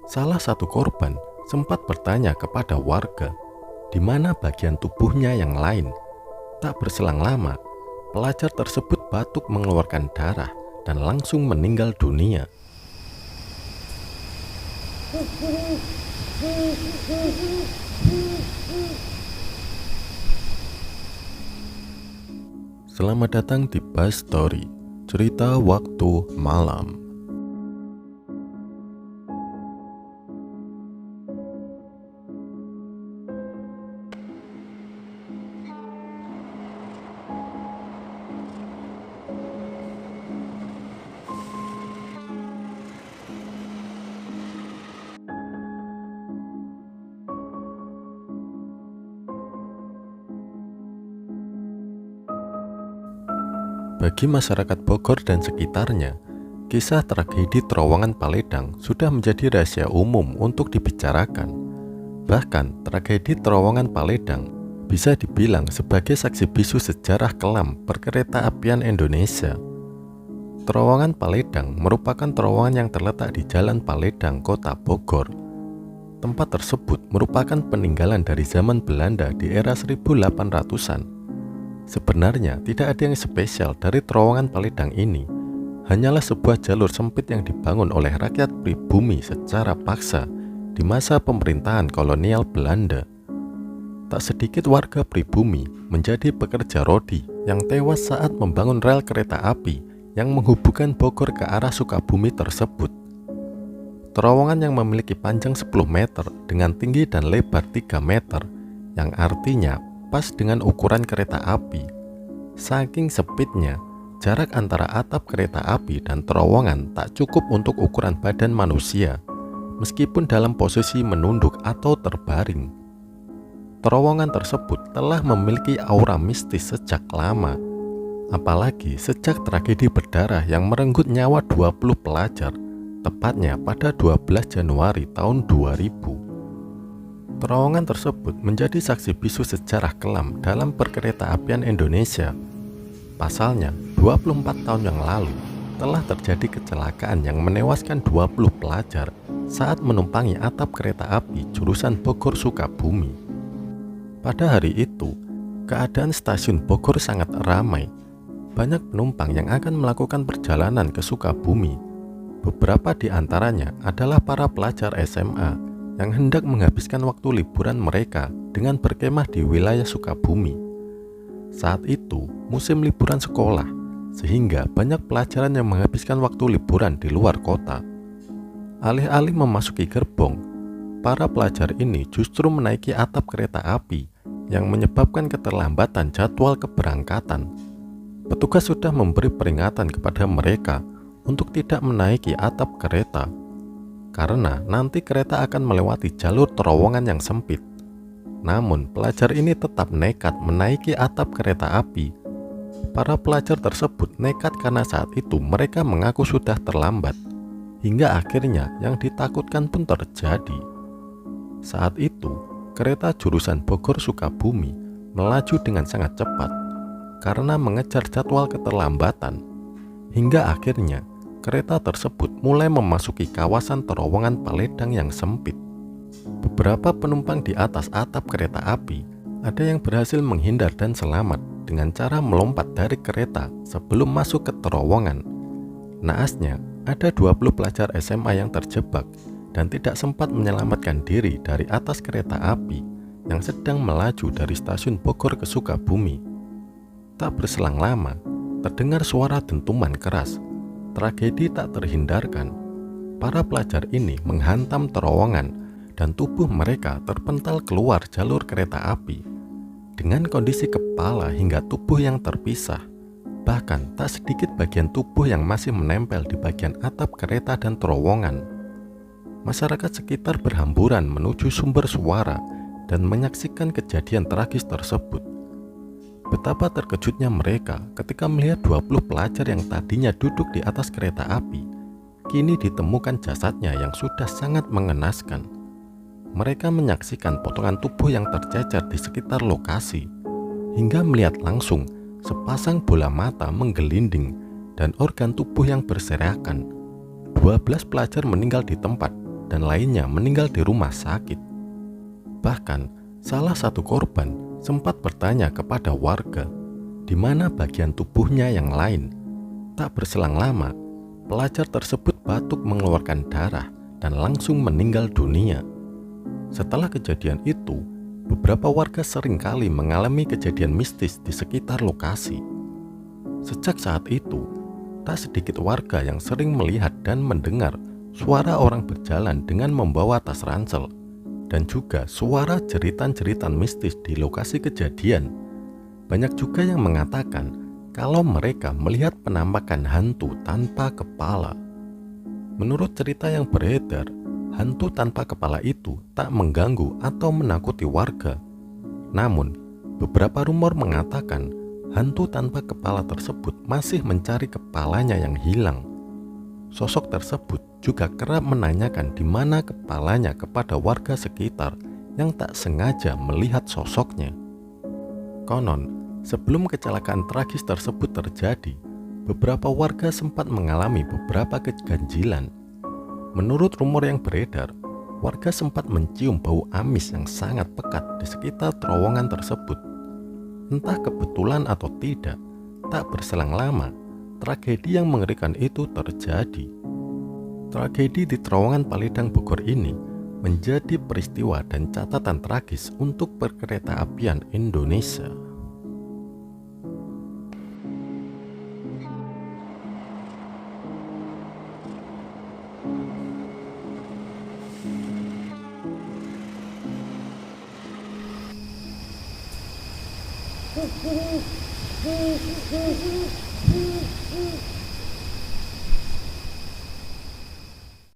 Salah satu korban sempat bertanya kepada warga di mana bagian tubuhnya yang lain. Tak berselang lama, pelajar tersebut batuk mengeluarkan darah dan langsung meninggal dunia. Selamat datang di Buzz Story, cerita waktu malam. Bagi masyarakat Bogor dan sekitarnya, kisah tragedi terowongan Paledang sudah menjadi rahasia umum untuk dibicarakan. Bahkan, tragedi terowongan Paledang bisa dibilang sebagai saksi bisu sejarah kelam perkereta-apian Indonesia. Terowongan Paledang merupakan terowongan yang terletak di Jalan Paledang, Kota Bogor. Tempat tersebut merupakan peninggalan dari zaman Belanda di era 1800-an. Sebenarnya tidak ada yang spesial dari terowongan Paledang ini, hanyalah sebuah jalur sempit yang dibangun oleh rakyat pribumi secara paksa di masa pemerintahan kolonial Belanda. Tak sedikit warga pribumi menjadi pekerja rodi yang tewas saat membangun rel kereta api yang menghubungkan Bogor ke arah Sukabumi tersebut. Terowongan yang memiliki panjang 10 meter dengan tinggi dan lebar 3 meter, yang artinya pas dengan ukuran kereta api. Saking sempitnya, jarak antara atap kereta api dan terowongan tak cukup untuk ukuran badan manusia, meskipun dalam posisi menunduk atau terbaring. Terowongan tersebut telah memiliki aura mistis sejak lama, apalagi sejak tragedi berdarah yang merenggut nyawa 20 pelajar, tepatnya pada 12 Januari tahun 2000. Terowongan tersebut menjadi saksi bisu sejarah kelam dalam perkereta-apian Indonesia. Pasalnya, 24 tahun yang lalu telah terjadi kecelakaan yang menewaskan 20 pelajar saat menumpangi atap kereta api jurusan Bogor Sukabumi. Pada hari itu, keadaan stasiun Bogor sangat ramai. Banyak penumpang yang akan melakukan perjalanan ke Sukabumi. Beberapa di antaranya adalah para pelajar SMA yang hendak menghabiskan waktu liburan mereka dengan berkemah di wilayah Sukabumi. Saat itu musim liburan sekolah, sehingga banyak pelajaran yang menghabiskan waktu liburan di luar kota. Alih-alih memasuki gerbong, para pelajar ini justru menaiki atap kereta api yang menyebabkan keterlambatan jadwal keberangkatan. Petugas sudah memberi peringatan kepada mereka untuk tidak menaiki atap kereta, karena nanti kereta akan melewati jalur terowongan yang sempit. Namun pelajar ini tetap nekat menaiki atap kereta api. Para pelajar tersebut nekat karena saat itu mereka mengaku sudah terlambat, hingga akhirnya yang ditakutkan pun terjadi. Saat itu kereta jurusan Bogor Sukabumi melaju dengan sangat cepat karena mengejar jadwal keterlambatan, hingga akhirnya kereta tersebut mulai memasuki kawasan terowongan Paledang yang sempit. Beberapa penumpang di atas atap kereta api ada yang berhasil menghindar dan selamat dengan cara melompat dari kereta sebelum masuk ke terowongan. Naasnya, ada 20 pelajar SMA yang terjebak dan tidak sempat menyelamatkan diri dari atas kereta api yang sedang melaju dari stasiun Bogor ke Sukabumi. Tak berselang lama, terdengar suara dentuman keras. Tragedi tak terhindarkan. Para pelajar ini menghantam terowongan dan tubuh mereka terpental keluar jalur kereta api dengan kondisi kepala hingga tubuh yang terpisah. Bahkan tak sedikit bagian tubuh yang masih menempel di bagian atap kereta dan terowongan. Masyarakat sekitar berhamburan menuju sumber suara dan menyaksikan kejadian tragis tersebut. Betapa terkejutnya mereka ketika melihat 20 pelajar yang tadinya duduk di atas kereta api, kini ditemukan jasadnya yang sudah sangat mengenaskan. Mereka menyaksikan potongan tubuh yang tercecer di sekitar lokasi, hingga melihat langsung sepasang bola mata menggelinding dan organ tubuh yang berserakan. 12 pelajar meninggal di tempat dan lainnya meninggal di rumah sakit. Bahkan, salah satu korban sempat bertanya kepada warga di mana bagian tubuhnya yang lain. Tak berselang lama, pelajar tersebut batuk mengeluarkan darah dan langsung meninggal dunia. Setelah kejadian itu, beberapa warga seringkali mengalami kejadian mistis di sekitar lokasi. Sejak saat itu, tak sedikit warga yang sering melihat dan mendengar suara orang berjalan dengan membawa tas ransel, dan juga suara jeritan-jeritan mistis di lokasi kejadian. Banyak juga yang mengatakan kalau mereka melihat penampakan hantu tanpa kepala. Menurut cerita yang beredar, hantu tanpa kepala itu tak mengganggu atau menakuti warga. Namun, beberapa rumor mengatakan hantu tanpa kepala tersebut masih mencari kepalanya yang hilang. Sosok tersebut juga kerap menanyakan di mana kepalanya kepada warga sekitar yang tak sengaja melihat sosoknya. Konon, sebelum kecelakaan tragis tersebut terjadi, beberapa warga sempat mengalami beberapa keganjilan. Menurut rumor yang beredar, warga sempat mencium bau amis yang sangat pekat di sekitar terowongan tersebut. Entah kebetulan atau tidak, tak berselang lama, tragedi yang mengerikan itu terjadi. Tragedi di terowongan Paledang Bogor ini menjadi peristiwa dan catatan tragis untuk perkeretaapian Indonesia.